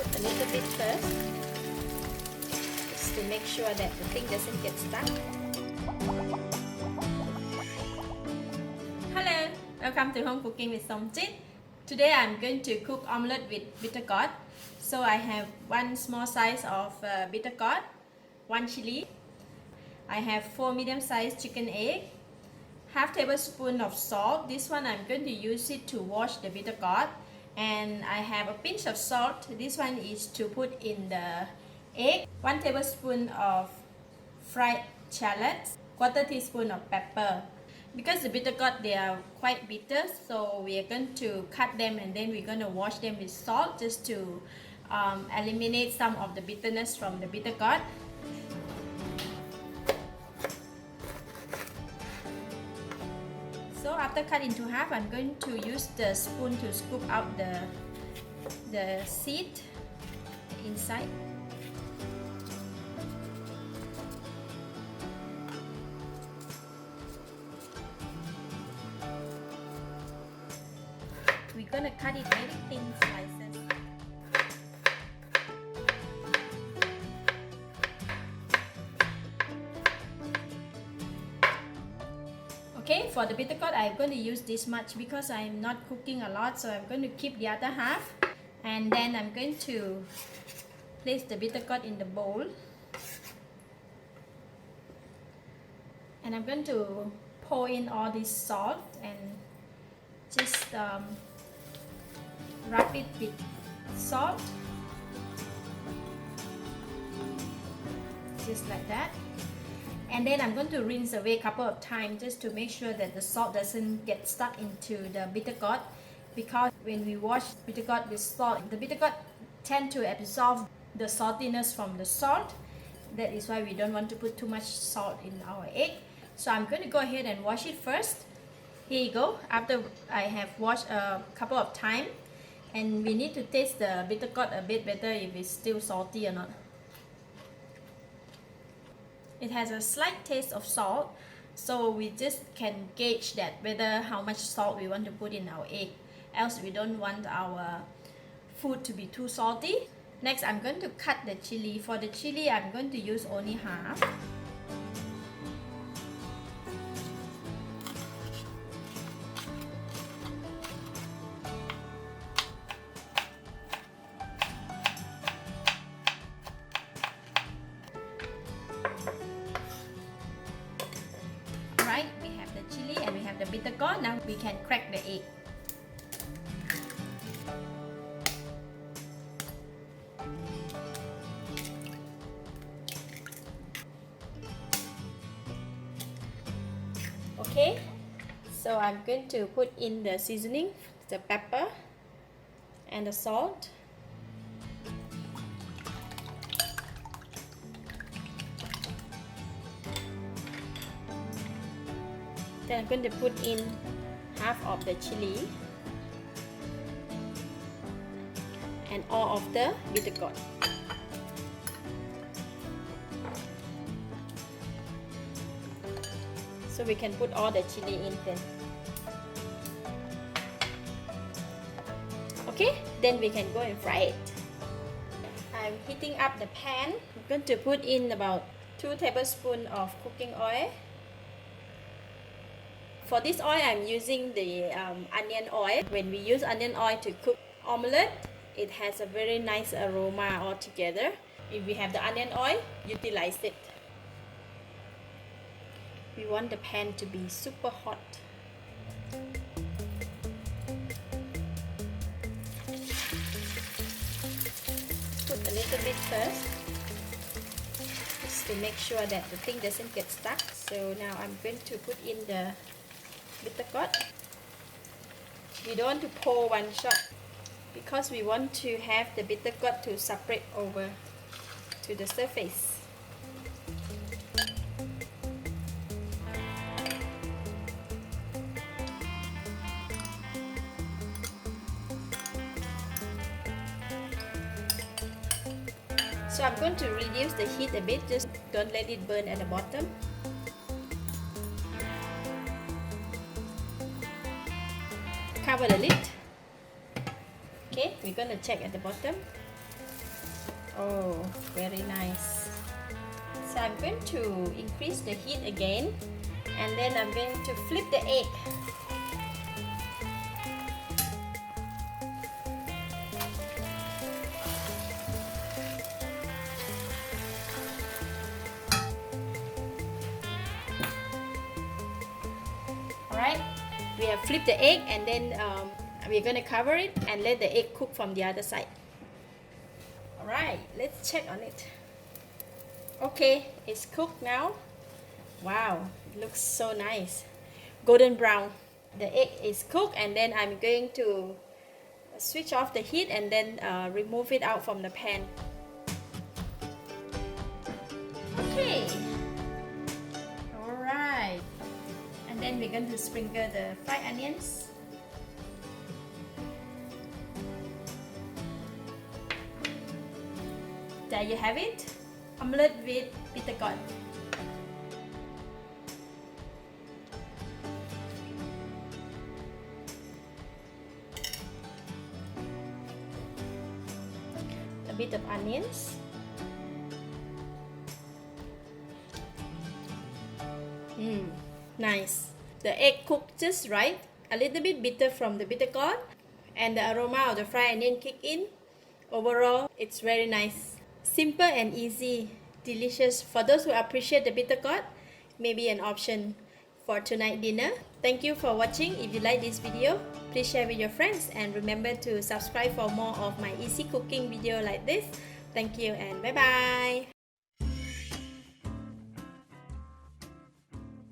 Put a little bit first, just to make sure that the thing doesn't get stuck. Hello, welcome to Home Cooking with Somjit. Today I'm going to cook omelette with bitter gourd. So I have one small size of bitter gourd, one chili. I have 4 medium-sized chicken egg, half tablespoon of salt. This one I'm going to use it to wash the bitter gourd. And I have a pinch of salt. This one is to put in the egg. 1 tablespoon of fried shallots, 1/4 teaspoon of pepper. Because the bitter gourd, they are quite bitter, so we are going to cut them and then we're going to wash them with salt just to eliminate some of the bitterness from the bitter gourd. So after cut into half, I'm going to use the spoon to scoop out the seed inside. We're gonna cut it very thin slices. Okay, for the bitter gourd, I'm going to use this much because I'm not cooking a lot, so I'm going to keep the other half. And then I'm going to place the bitter gourd in the bowl. And I'm going to pour in all this salt and just wrap it with salt. Just like that. And then I'm going to rinse away a couple of times just to make sure that the salt doesn't get stuck into the bitter gourd, because when we wash bitter gourd with salt, the bitter gourd tend to absorb the saltiness from the salt. That is why we don't want to put too much salt in our egg. So I'm going to go ahead and wash it first. Here you go. After I have washed a couple of times, and we need to taste the bitter gourd a bit better if it's still salty or not. It has a slight taste of salt, so we just can gauge that whether how much salt we want to put in our egg. Else we don't want our food to be too salty. Next, I'm going to cut the chili. For the chili, I'm going to use only half. Right, we have the chili and we have the bitter gourd. Now we can crack the egg. Okay, so I'm going to put in the seasoning, the pepper and the salt. Then I'm going to put in half of the chili and all of the bitter gourd. So we can put all the chili in then. Okay, then we can go and fry it. I'm heating up the pan. I'm going to put in about 2 tablespoons of cooking oil. For this oil, I'm using the onion oil. When we use onion oil to cook omelette, it has a very nice aroma altogether. If we have the onion oil, utilize it. We want the pan to be super hot. Put a little bit first, just to make sure that the thing doesn't get stuck. So now I'm going to put in the bitter gourd. We don't want to pour one shot because we want to have the bitter gourd to separate over to the surface. So I'm going to reduce the heat a bit, just don't let it burn at the bottom. Cover the lid. Okay, we're going to check at the bottom. Oh, very nice. So I'm going to increase the heat again, and then I'm going to flip the egg. Alright, we have flipped the egg, and then we're going to cover it and let the egg cook from the other side. Alright, let's check on it. Okay, it's cooked now. Wow, it looks so nice. Golden brown. The egg is cooked, and then I'm going to switch off the heat and then remove it out from the pan. Okay. Alright. And then we're going to sprinkle the fried onions. There you have it. Omelette with bitter gourd. A bit of onions. Nice. The egg cooked just right. A little bit bitter from the bitter gourd, and the aroma of the fried onion kick in. Overall, it's very nice. Simple and easy, delicious. For those who appreciate the bitter gourd, maybe an option for tonight dinner. Thank you for watching. If you like this video, please share with your friends, and remember to subscribe for more of my easy cooking video like this. Thank you and bye bye.